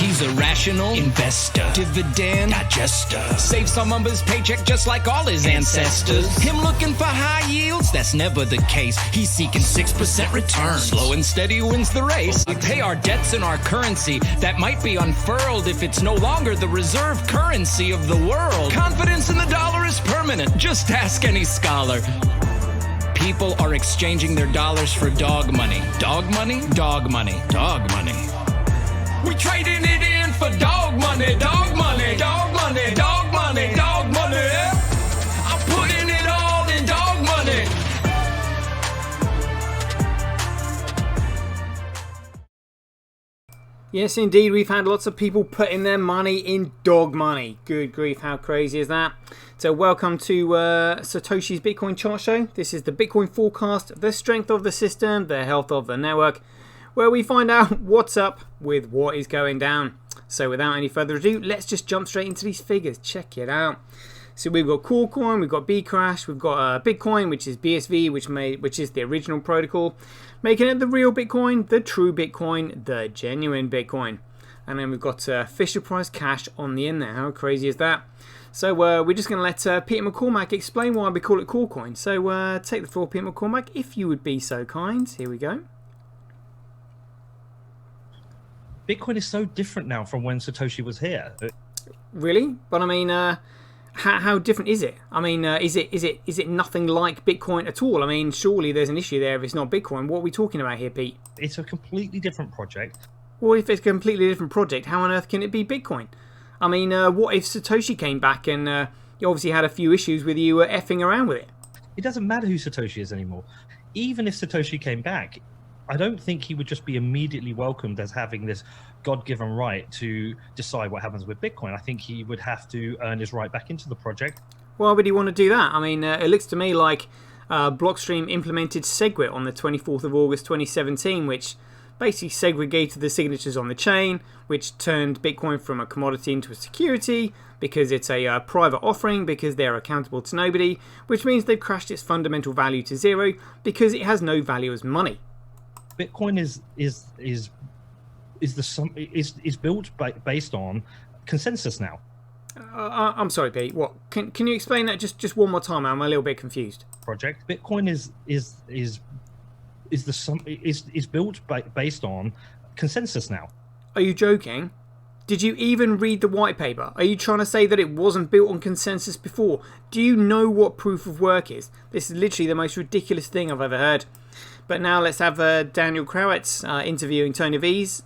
He's a rational investor, dividend digester. Saves some of his paycheck just like all his ancestors. Him looking for high yields? That's never the case. He's seeking 6% returns. Slow and steady wins the race. We pay our debts in our currency that might be unfurled if it's no longer the reserve currency of the world. Confidence in the dollar is permanent. Just ask any scholar. People are exchanging their dollars for dog money. Dog money? Dog money. Dog money. We trading it in for dog money. Dog money. Dog money. Dog money. Dog money. I'm putting it all in dog money. Yes, indeed, we've had lots of people putting their money in dog money. Good grief, how crazy is that? So welcome to Satoshi's Bitcoin Chart Show. This is the Bitcoin forecast, the strength of the system, the health of the network, where we find out what's up with what is going down. So without any further ado, let's just jump straight into these figures. Check it out. So we've got Coolcoin, we've got Bcrash, we've got Bitcoin, which is BSV, which is the original protocol, making it the real Bitcoin, the true Bitcoin, the genuine Bitcoin. And then we've got Fisher Price Cash on the end there. How crazy is that? So we're just going to let Peter McCormack explain why we call it Coolcoin. So take the floor, Peter McCormack, if you would be so kind. Here we go. Bitcoin is so different now from when Satoshi was here. Really? But I mean, how different is it? I mean, is it nothing like Bitcoin at all? I mean, surely there's an issue there if it's not Bitcoin. What are we talking about here, Pete? It's a completely different project. Well, if it's a completely different project, how on earth can it be Bitcoin? I mean, what if Satoshi came back and you obviously had a few issues with you effing around with it? It doesn't matter who Satoshi is anymore. Even if Satoshi came back, I don't think he would just be immediately welcomed as having this God-given right to decide what happens with Bitcoin. I think he would have to earn his right back into the project. Why would he want to do that? I mean, it looks to me like Blockstream implemented SegWit on the 24th of August 2017, which basically segregated the signatures on the chain, which turned Bitcoin from a commodity into a security because it's a private offering, because they're accountable to nobody, which means they've crashed its fundamental value to zero because it has no value as money. Bitcoin is built based on consensus now. I'm sorry, Pete. What? Can you explain that just one more time? I'm a little bit confused. Project Bitcoin is built based on consensus now. Are you joking? Did you even read the white paper? Are you trying to say that it wasn't built on consensus before? Do you know what proof of work is? This is literally the most ridiculous thing I've ever heard. But now let's have Daniel Krawitz interviewing Tony Vase,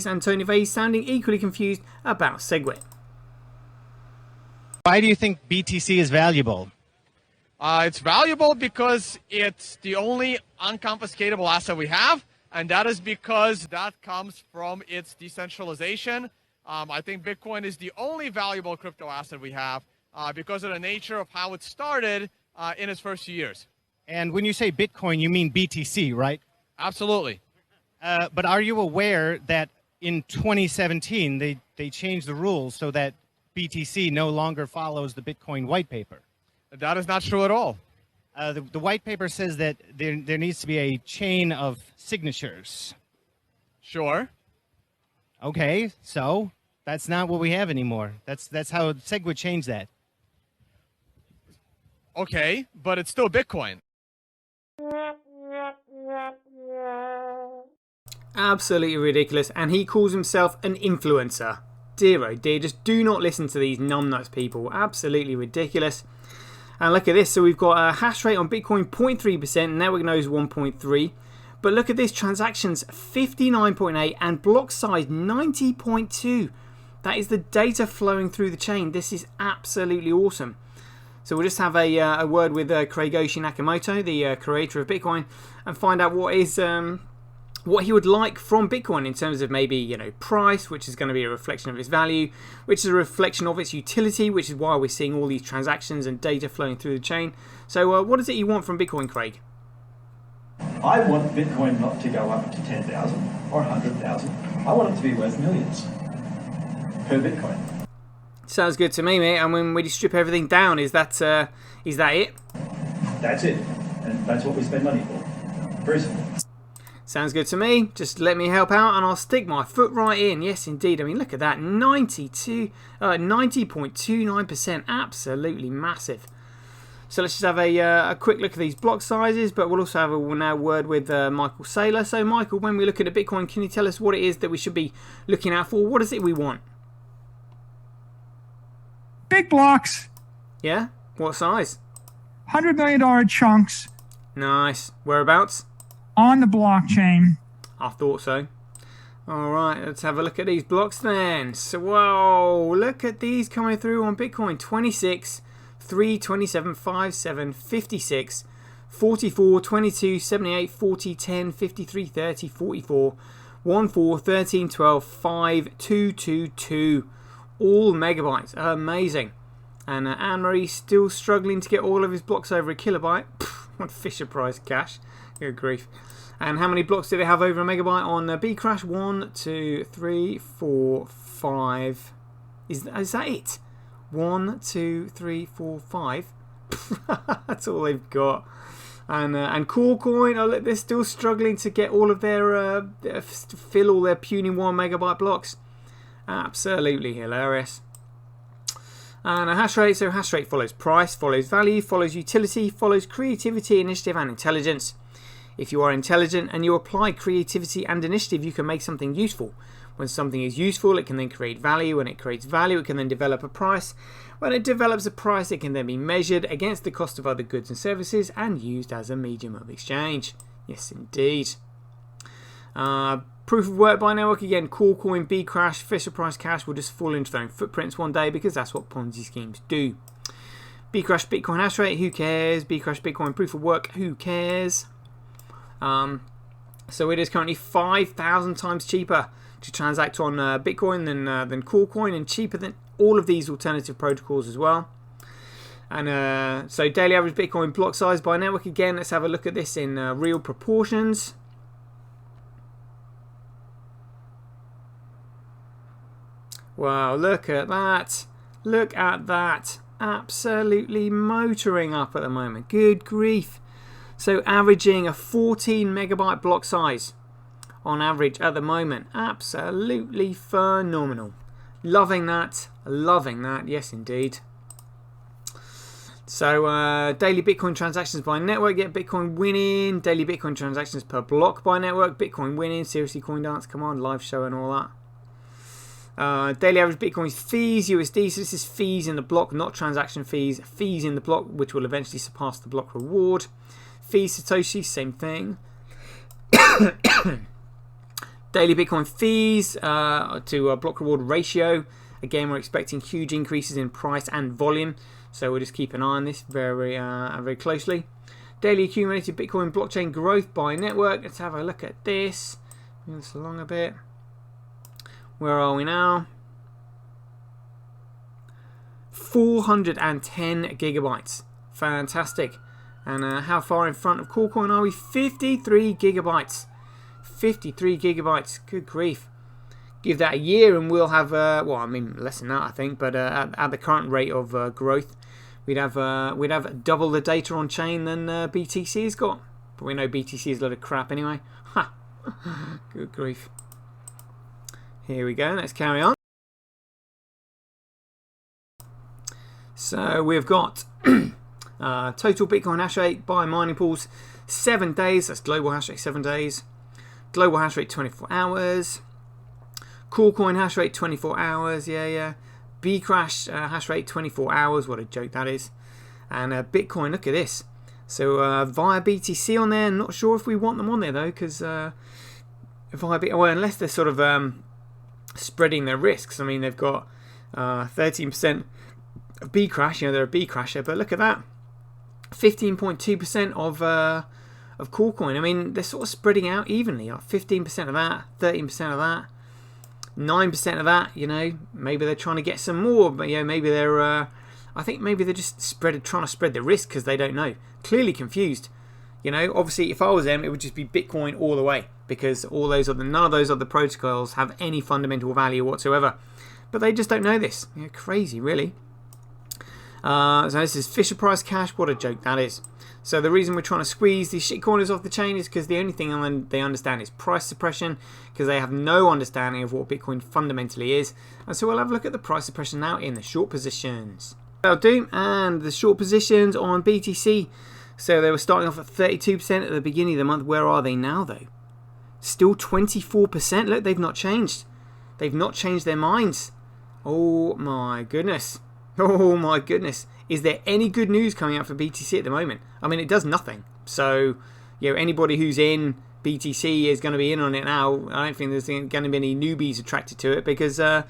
and Tony Vase sounding equally confused about SegWit. Why do you think BTC is valuable? It's valuable because it's the only unconfiscatable asset we have, and that is because that comes from its decentralization. I think Bitcoin is the only valuable crypto asset we have because of the nature of how it started in its first few years. And when you say Bitcoin, you mean BTC, right? Absolutely. But are you aware that in 2017, they changed the rules so that BTC no longer follows the Bitcoin white paper? That is not true at all. The white paper says that there needs to be a chain of signatures. Sure. Okay, so that's not what we have anymore. That's how SegWit changed that. Okay, but it's still Bitcoin. Absolutely ridiculous, and he calls himself an influencer. Dear oh dear, just do not listen to these numbnuts people. Absolutely ridiculous. And look at this, so we've got a hash rate on Bitcoin 0.3%, network nodes 1.3. But look at this, transactions 59.8 and block size 90.2. That is the data flowing through the chain. This is absolutely awesome. So we'll just have a word with Kreigoshi Nakamoto, the creator of Bitcoin, and find out what he would like from Bitcoin in terms of maybe, price, which is going to be a reflection of its value, which is a reflection of its utility, which is why we're seeing all these transactions and data flowing through the chain. So what is it you want from Bitcoin, Craig? I want Bitcoin not to go up to 10,000 or 100,000. I want it to be worth millions per Bitcoin. Sounds good to me, mate. And when we strip everything down, is that it? That's it. And that's what we spend money for. Very simple. Sounds good to me. Just let me help out and I'll stick my foot right in. Yes, indeed. I mean, look at that. 90.29%. Absolutely massive. So let's just have a quick look at these block sizes, but we'll also have a now word with Michael Saylor. So, Michael, when we look at a Bitcoin, can you tell us what it is that we should be looking out for? What is it we want? Big blocks. Yeah? What size? $100 million chunks Nice. Whereabouts? on the blockchain. I thought so. Alright, let's have a look at these blocks then. So, whoa, look at these coming through on Bitcoin. 26, 3, 27, 5, 7, 56, 44, 22, 78, 40, 10, 53, 30, 44, 1, 4, 13, 12, 5, 2, 2, 2. All megabytes. Amazing. And Anne-Marie still struggling to get all of his blocks over a kilobyte. Pfft, what Fisher Price cash. Good grief. And how many blocks do they have over a megabyte on Bcrash? 1, 2, 3, 4, 5. Is that it? 1, 2, 3, 4, 5. That's all they've got. And Coolcoin, oh look, they're still struggling to get all of their fill all their puny 1 megabyte blocks. Absolutely hilarious. And a hash rate. So hash rate follows price, follows value, follows utility, follows creativity, initiative, and intelligence. If you are intelligent and you apply creativity and initiative, you can make something useful. When something is useful, it can then create value. When it creates value, it can then develop a price. When it develops a price, it can then be measured against the cost of other goods and services and used as a medium of exchange. Yes, indeed. Proof of work by network again. Coolcoin, Bcrash, Fisher Price Cash will just fall into their own footprints one day because that's what Ponzi schemes do. Bcrash Bitcoin hash rate, who cares? Bcrash Bitcoin proof of work, who cares? So it is currently 5,000 times cheaper to transact on Bitcoin than Coolcoin, and cheaper than all of these alternative protocols as well. And so daily average Bitcoin block size by network again. Let's have a look at this in real proportions. Wow, look at that. Look at that. Absolutely motoring up at the moment. Good grief. So averaging a 14 megabyte block size on average at the moment. Absolutely phenomenal. Loving that. Loving that. Yes, indeed. So daily Bitcoin transactions by network. Yeah, Bitcoin winning. Daily Bitcoin transactions per block by network. Bitcoin winning. Seriously, CoinDance. Come on, live show and all that. Daily average Bitcoin fees, USD. So this is fees in the block, not transaction fees. Fees in the block, which will eventually surpass the block reward. Fees Satoshi, same thing. Daily Bitcoin fees to block reward ratio. Again, we're expecting huge increases in price and volume, so we'll just keep an eye on this very closely. Daily accumulated Bitcoin blockchain growth by network. Let's have a look at this. Move this along a bit. Where are we now? 410 gigabytes. Fantastic. And how far in front of Coolcoin are we? 53 gigabytes. 53 gigabytes. Good grief. Give that a year and we'll have, well, I mean, less than that, I think, but at the current rate of growth, we'd have double the data on chain than BTC has got. But we know BTC is a lot of crap anyway. Ha! Good grief. Here we go, let's carry on. So we've got total Bitcoin hash rate by mining pools 7 days. That's global hash rate 7 days. Global hash rate 24 hours. Coolcoin hash rate 24 hours. Yeah. Bcrash hash rate 24 hours. What a joke that is. And Bitcoin, look at this. So via BTC on there. Not sure if we want them on there though, because unless they're sort of spreading their risks. I mean, they've got 13% of Bcrash. You know, they're a Bcrasher, but look at that. 15.2% of Coolcoin. I mean, they're sort of spreading out evenly. 15% of that, 13% of that, 9% of that. You know, maybe they're trying to get some more, but yeah, maybe they're. I think maybe they're just trying to spread the risk because they don't know. Clearly confused. You know, obviously, if I was them, it would just be Bitcoin all the way because none of those other protocols have any fundamental value whatsoever. But they just don't know this. Crazy, really. So this is Fisher Price Cash. What a joke that is. So the reason we're trying to squeeze these shitcoiners off the chain is because the only thing they understand is price suppression, because they have no understanding of what Bitcoin fundamentally is. And so we'll have a look at the price suppression now in the short positions. That'll do. And the short positions on BTC. So they were starting off at 32% at the beginning of the month. Where are they now though? Still 24%. Look, they've not changed. They've not changed their minds. Oh my goodness. Oh my goodness. Is there any good news coming out for BTC at the moment? I mean, it does nothing. So, you know, anybody who's in BTC is going to be in on it now. I don't think there's going to be any newbies attracted to it because, I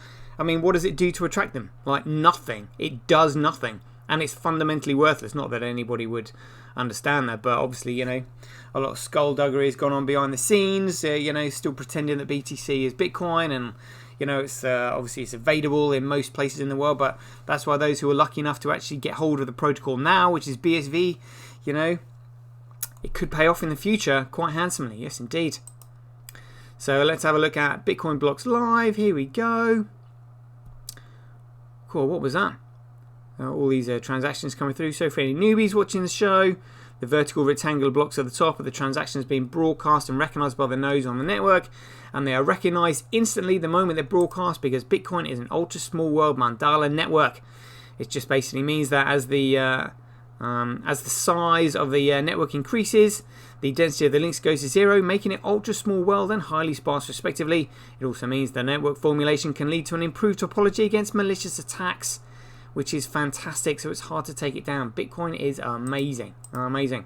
mean, what does it do to attract them? Like, nothing. It does nothing. And it's fundamentally worthless. Not that anybody would understand that, but obviously, you know, a lot of skullduggery has gone on behind the scenes, you know, still pretending that BTC is Bitcoin, and you know, it's obviously it's available in most places in the world, but that's why those who are lucky enough to actually get hold of the protocol now, which is BSV, you know, it could pay off in the future quite handsomely. Yes, indeed. So let's have a look at Bitcoin Blocks Live. Here we go. Cool, what was that? All these transactions coming through. So for any newbies watching the show, the vertical rectangular blocks at the top of the transactions being broadcast and recognized by the nodes on the network, and they are recognized instantly the moment they're broadcast because Bitcoin is an ultra small world mandala network. It just basically means that as the size of the network increases, the density of the links goes to 0, making it ultra small world and highly sparse respectively. It also means the network formulation can lead to an improved topology against malicious attacks, which is fantastic, so it's hard to take it down. Bitcoin is amazing, amazing.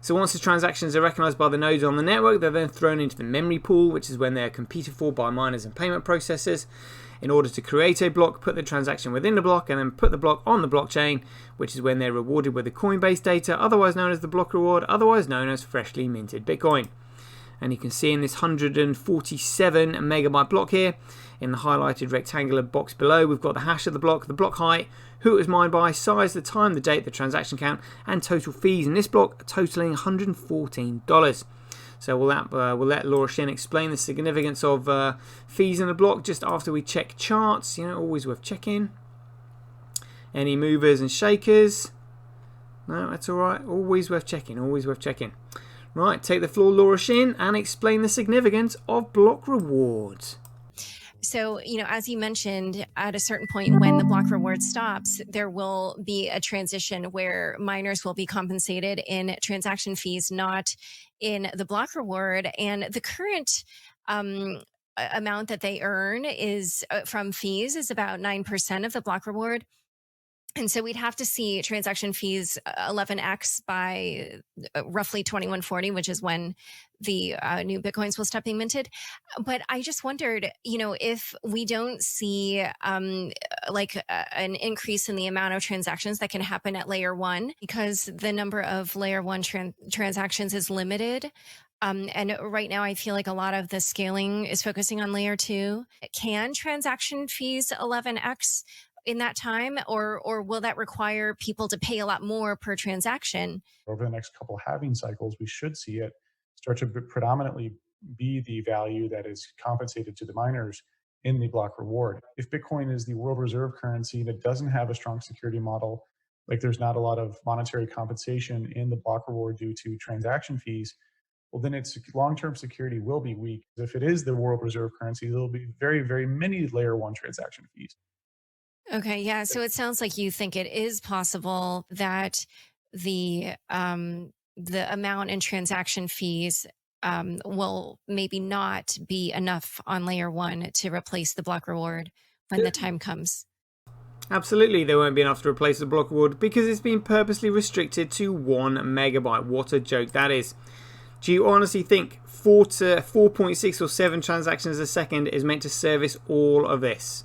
So once the transactions are recognized by the nodes on the network, they're then thrown into the memory pool, which is when they're competed for by miners and payment processors. In order to create a block, put the transaction within the block, and then put the block on the blockchain, which is when they're rewarded with the Coinbase data, otherwise known as the block reward, otherwise known as freshly minted Bitcoin. And you can see in this 147 megabyte block here, in the highlighted rectangular box below, we've got the hash of the block height, who it was mined by, size, the time, the date, the transaction count, and total fees in this block, totaling $114. So we'll let Laura Shin explain the significance of fees in the block just after we check charts. You know, always worth checking. Any movers and shakers? No, that's all right. Always worth checking. Always worth checking. Right, take the floor, Laura Shin, and explain the significance of block rewards. So, you know, as you mentioned, at a certain point when the block reward stops, there will be a transition where miners will be compensated in transaction fees, not in the block reward. And the current amount that they earn is from fees is about 9% of the block reward. And so we'd have to see transaction fees 11x by roughly 2140, which is when the new Bitcoins will stop being minted. But I just wondered, you know, if we don't see an increase in the amount of transactions that can happen at layer one, because the number of layer one transactions is limited. And right now, I feel like a lot of the scaling is focusing on layer two. Can transaction fees 11x in that time, or will that require people to pay a lot more per transaction? Over the next couple of halving cycles, we should see it start to predominantly be the value that is compensated to the miners in the block reward. If Bitcoin is the world reserve currency that doesn't have a strong security model, like there's not a lot of monetary compensation in the block reward due to transaction fees, well, then its long-term security will be weak. If it is the world reserve currency, there will be very, very many layer one transaction fees. Okay, yeah. So it sounds like you think it is possible that the amount in transaction fees will maybe not be enough on layer one to replace the block reward when the time comes. Absolutely, there won't be enough to replace the block reward because it's been purposely restricted to 1 megabyte. What a joke that is. Do you honestly think 4.6 or 7 transactions a second is meant to service all of this?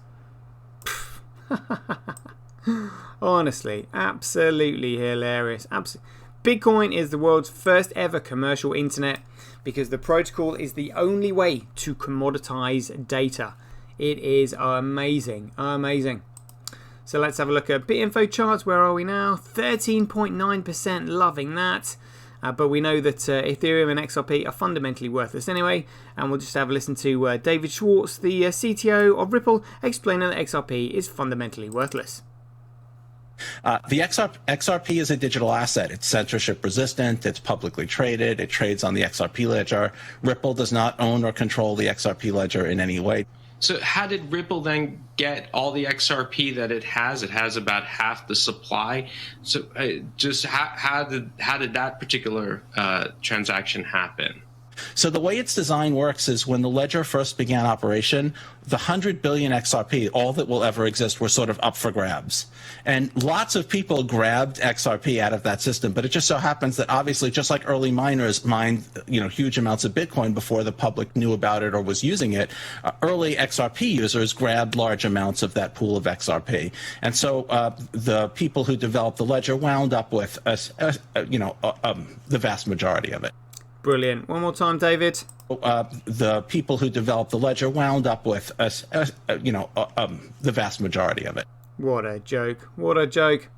Honestly, absolutely hilarious. Bitcoin is the world's first ever commercial internet because the protocol is the only way to commoditize data. It is amazing, amazing. So let's have a look at BitInfo charts. Where are we now? 13.9%, loving that. But we know that Ethereum and XRP are fundamentally worthless anyway, and we'll just have a listen to David Schwartz, the CTO of Ripple, explaining that XRP is fundamentally worthless. The XRP is a digital asset. It's censorship resistant. It's publicly traded. It trades on the XRP ledger. Ripple does not own or control the XRP ledger in any way. So how did Ripple then get all the XRP that it has? It has about half the supply. So just how did that particular transaction happen? So the way its design works is when the ledger first began operation, the 100 billion XRP, all that will ever exist, were sort of up for grabs. And lots of people grabbed XRP out of that system, but it just so happens that obviously just like early miners mined huge amounts of Bitcoin before the public knew about it or was using it, early XRP users grabbed large amounts of that pool of XRP. And so the people who developed the ledger wound up with the vast majority of it. Brilliant. One more time, David. The people who developed the ledger wound up with the vast majority of it. What a joke. What a joke.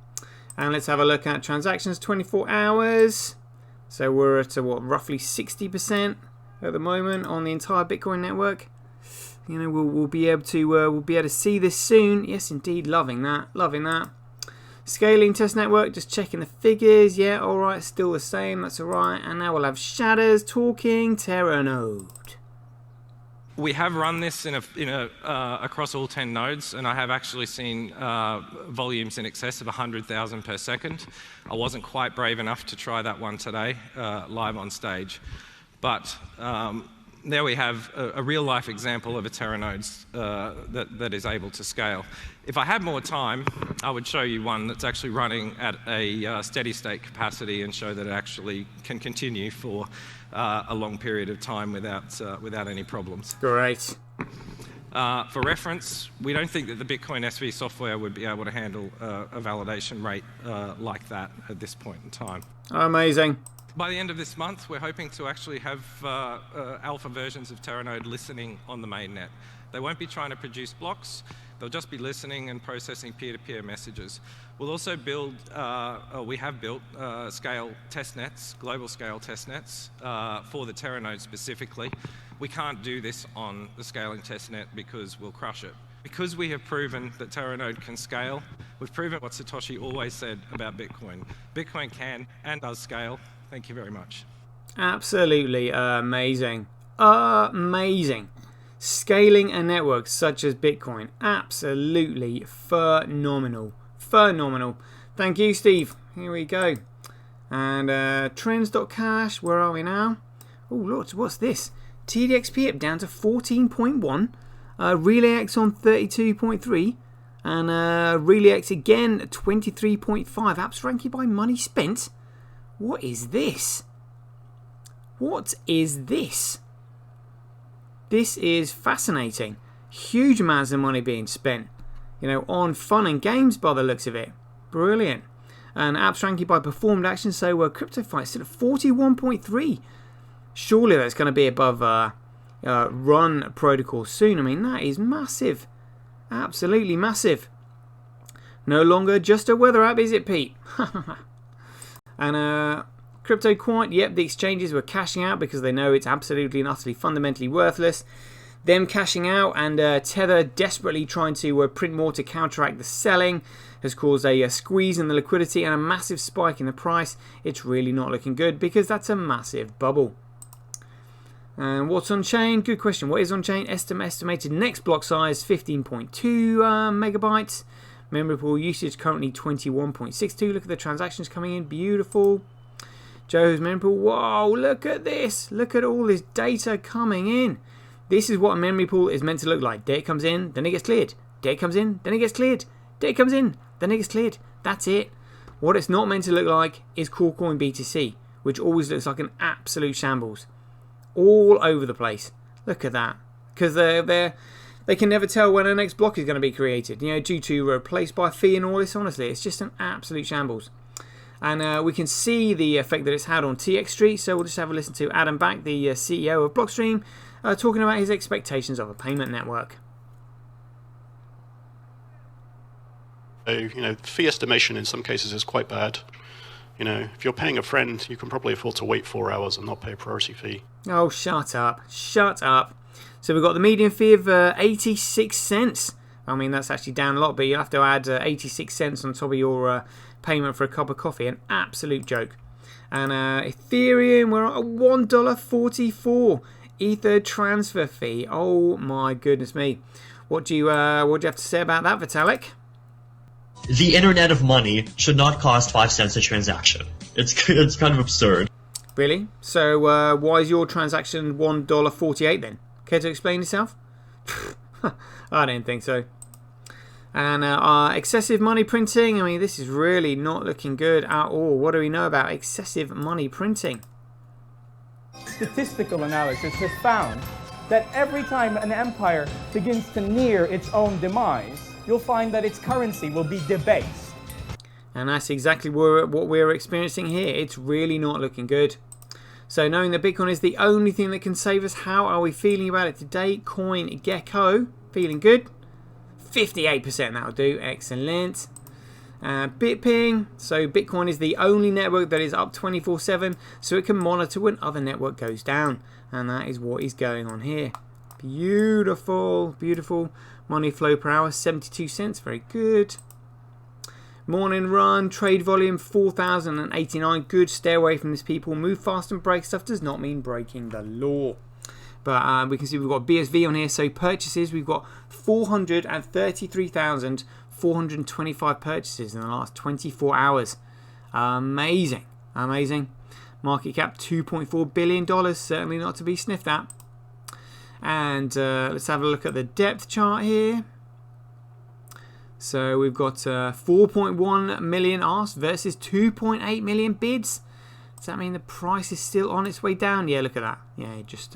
And let's have a look at transactions 24 hours. So we're at roughly 60% at the moment on the entire Bitcoin network. We'll be able to see this soon. Yes, indeed. Loving that. Loving that. Scaling test network, just checking the figures. Yeah, all right, still the same. That's all right. And now we'll have Shatters talking Terranode. We have run this across all 10 nodes, and I have actually seen volumes in excess of 100,000 per second. I wasn't quite brave enough to try that one today, live on stage. But there we have a real-life example of a Terranode that is able to scale. If I had more time, I would show you one that's actually running at a steady-state capacity and show that it actually can continue for a long period of time without any problems. Great. For reference, we don't think that the Bitcoin SV software would be able to handle a validation rate like that at this point in time. Amazing. By the end of this month, we're hoping to actually have alpha versions of Terranode listening on the mainnet. They won't be trying to produce blocks. They'll just be listening and processing peer-to-peer messages. We'll also build, we have built scale testnets, global scale testnets for the Terranode specifically. We can't do this on the scaling testnet because we'll crush it. Because we have proven that Terranode can scale, we've proven what Satoshi always said about Bitcoin. Bitcoin can and does scale. Thank you very much. Absolutely amazing. Amazing. Scaling a network such as Bitcoin. Absolutely phenomenal. Phenomenal. Thank you, Steve. Here we go. And trends.cash, where are we now? Oh, look, what's this? TDXP up down to 14.1. RelayX on 32.3. And RelayX again at 23.5. Apps ranking by money spent. What is this? What is this? This is fascinating. Huge amounts of money being spent, on fun and games by the looks of it. Brilliant. And apps ranking by performed action, so CryptoFight still at 41.3. Surely that's going to be above Run Protocol soon. I mean, that is massive. Absolutely massive. No longer just a weather app, is it, Pete? And CryptoQuant, yep, the exchanges were cashing out because they know it's absolutely and utterly fundamentally worthless. Them cashing out and Tether desperately trying to print more to counteract the selling has caused a squeeze in the liquidity and a massive spike in the price. It's really not looking good because that's a massive bubble. And what's on chain? Good question. What is on chain? Estimated next block size 15.2 megabytes. Memory pool usage currently 21.62. Look at the transactions coming in. Beautiful. Joe's memory pool. Whoa, look at this. Look at all this data coming in. This is what a memory pool is meant to look like. Data comes in, then it gets cleared. Data comes in, then it gets cleared. Data comes in, then it gets cleared. That's it. What it's not meant to look like is Coolcoin BTC, which always looks like an absolute shambles. All over the place. Look at that. Because they can never tell when our next block is going to be created, due to replaced by fee and all this. Honestly, it's just an absolute shambles. And we can see the effect that it's had on TX Street. So we'll just have a listen to Adam Back, the CEO of Blockstream, talking about his expectations of a payment network. So, fee estimation in some cases is quite bad. If you're paying a friend, you can probably afford to wait 4 hours and not pay a priority fee. Oh, shut up. Shut up. So we've got the median fee of 86 cents. I mean, that's actually down a lot, but you have to add 86 cents on top of your payment for a cup of coffee. An absolute joke. And Ethereum, we're at $1.44 Ether transfer fee. Oh my goodness me! What do you have to say about that, Vitalik? The Internet of Money should not cost 5 cents a transaction. It's kind of absurd. Really? So why is your transaction $1.48 then? Care to explain yourself? I don't think so. And excessive money printing. I mean, this is really not looking good at all. What do we know about excessive money printing? Statistical analysis has found that every time an empire begins to near its own demise, you'll find that its currency will be debased. And that's exactly what we're experiencing here. It's really not looking good. So knowing that Bitcoin is the only thing that can save us, how are we feeling about it today? CoinGecko, feeling good. 58%, that'll do. Excellent. BitPing, so Bitcoin is the only network that is up 24/7, so it can monitor when other network goes down, and that is what is going on here. Beautiful, beautiful. Money flow per hour, 72 cents, very good. Morning run, trade volume 4,089, good. Stay away from this, people. Move fast and break stuff does not mean breaking the law. But we can see we've got BSV on here, so purchases, we've got 433,425 purchases in the last 24 hours. Amazing, amazing. Market cap $2.4 billion, certainly not to be sniffed at. And let's have a look at the depth chart here. So we've got 4.1 million asks versus 2.8 million bids. Does that mean the price is still on its way down? Yeah, look at that. Yeah, it just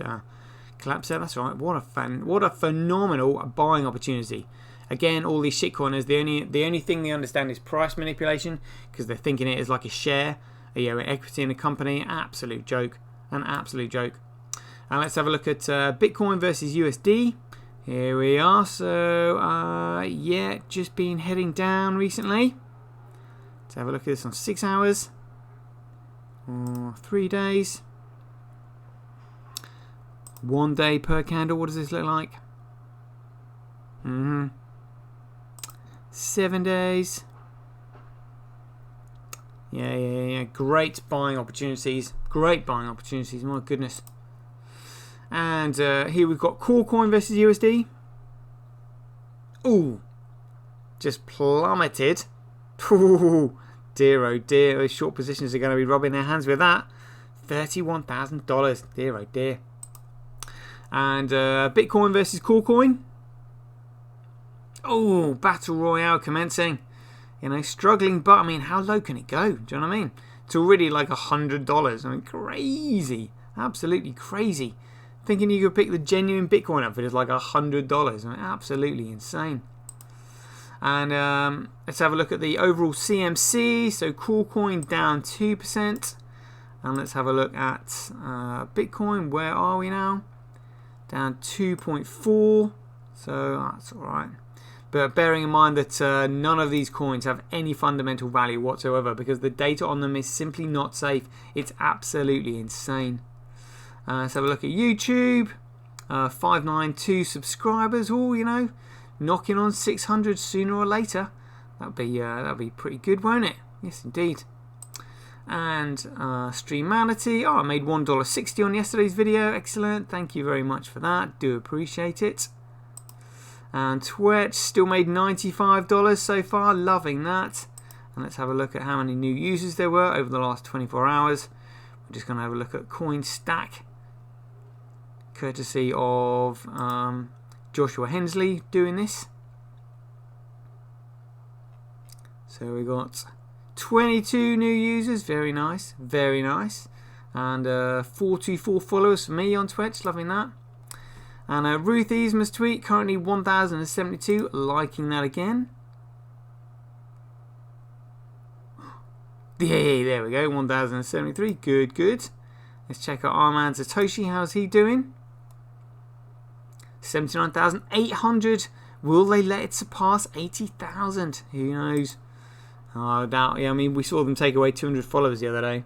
collapsed there. That's right. What a phenomenal buying opportunity. Again, all these shitcoiners, the only thing they understand is price manipulation, because they're thinking it is like a share, equity in a company. Absolute joke. An absolute joke. And let's have a look at Bitcoin versus USD. Here we are. So, yeah, just been heading down recently. Let's have a look at this on 6 hours. Or 3 days. 1 day per candle. What does this look like? 7 days. Yeah. Great buying opportunities. Great buying opportunities. My goodness. And here we've got Corecoin versus USD. Ooh. Just plummeted. Ooh. Dear oh dear. Those short positions are going to be rubbing their hands with that. $31,000. Dear oh dear. And Bitcoin versus Corecoin. Oh, battle royale commencing. Struggling, but I mean, how low can it go? Do you know what I mean? It's already like $100. I mean, crazy. Absolutely crazy. Thinking you could pick the genuine Bitcoin up for just like $100. I mean, absolutely insane. And let's have a look at the overall CMC. So Corecoin down 2%. And let's have a look at Bitcoin. Where are we now? Down 2.4. So that's all right. But bearing in mind that none of these coins have any fundamental value whatsoever, because the data on them is simply not safe. It's absolutely insane. Let's have a look at YouTube. 592 subscribers. Oh, knocking on 600 sooner or later. That'd be pretty good, won't it? Yes, indeed. And Streamality. Oh, I made $1.60 on yesterday's video. Excellent. Thank you very much for that. Do appreciate it. And Twitch still made $95 so far. Loving that. And let's have a look at how many new users there were over the last 24 hours. We're just going to have a look at CoinStack, courtesy of Joshua Hensley doing this. So we got 22 new users. Very nice. Very nice. And 424 followers for me on Twitch. Loving that. And Ruth Easma's tweet, currently 1,072, liking that again. Yeah, there we go, 1,073, good. Let's check out Arman Satoshi, how's he doing? 79,800, will they let it surpass 80,000? Who knows? Oh, I doubt, yeah, I mean, we saw them take away 200 followers the other day.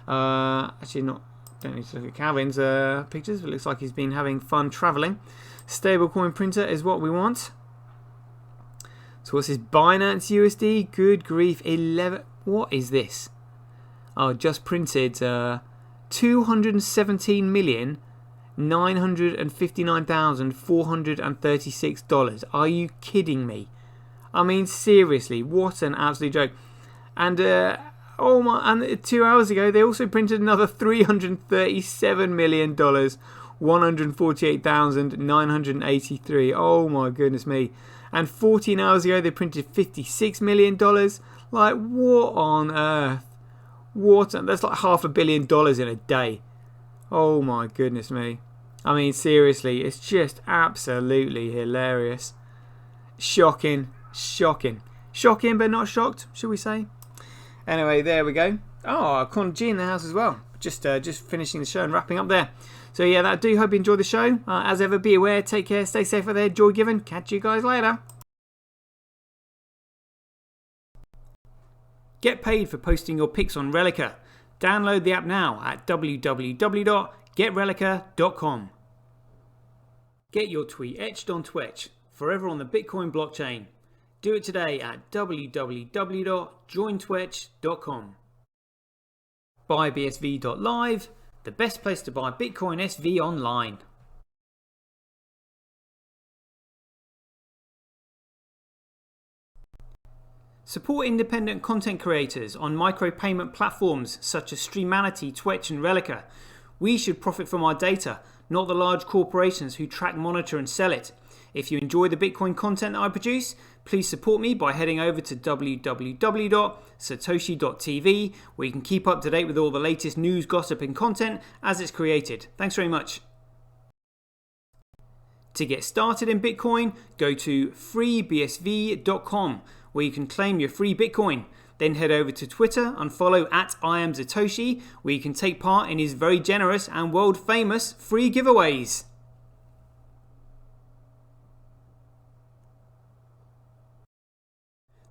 Actually not. Don't need to look at Calvin's pictures, but it looks like he's been having fun travelling. Stablecoin printer is what we want. So what's this? Binance USD? Good grief. 11. What is this? Oh, just printed 217,959,436 $. Are you kidding me? I mean, seriously, what an absolute joke. And oh my! And 2 hours ago, they also printed another $337 million, 148,983. Oh my goodness me! And 14 hours ago, they printed $56 million. Like, what on earth? That's like $500 million in a day. Oh my goodness me! I mean, seriously, it's just absolutely hilarious. Shocking, but not shocked, shall we say? Anyway, there we go. Oh, Con G in the house as well. Just finishing the show and wrapping up there. So yeah, I do hope you enjoyed the show. As ever, be aware, take care, stay safe out there, joy given. Catch you guys later. Get paid for posting your pics on Relica. Download the app now at www.getrelica.com. Get your tweet etched on Twitch, forever on the Bitcoin blockchain. Do it today at www.jointwitch.com. Buy BSV.live, the best place to buy Bitcoin SV online. Support independent content creators on micropayment platforms such as Streamanity, Twitch and Relica. We should profit from our data, not the large corporations who track, monitor and sell it. If you enjoy the Bitcoin content that I produce, please support me by heading over to www.satoshi.tv, where you can keep up to date with all the latest news, gossip and content as it's created. Thanks very much. To get started in Bitcoin, go to freebsv.com, where you can claim your free Bitcoin. Then head over to Twitter and follow @IamSatoshi, where you can take part in his very generous and world famous free giveaways.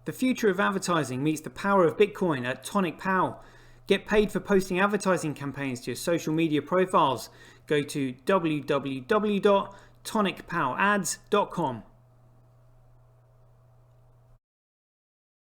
The future of advertising meets the power of Bitcoin at Tonic Pow. Get paid for posting advertising campaigns to your social media profiles. Go to www.tonicpowads.com.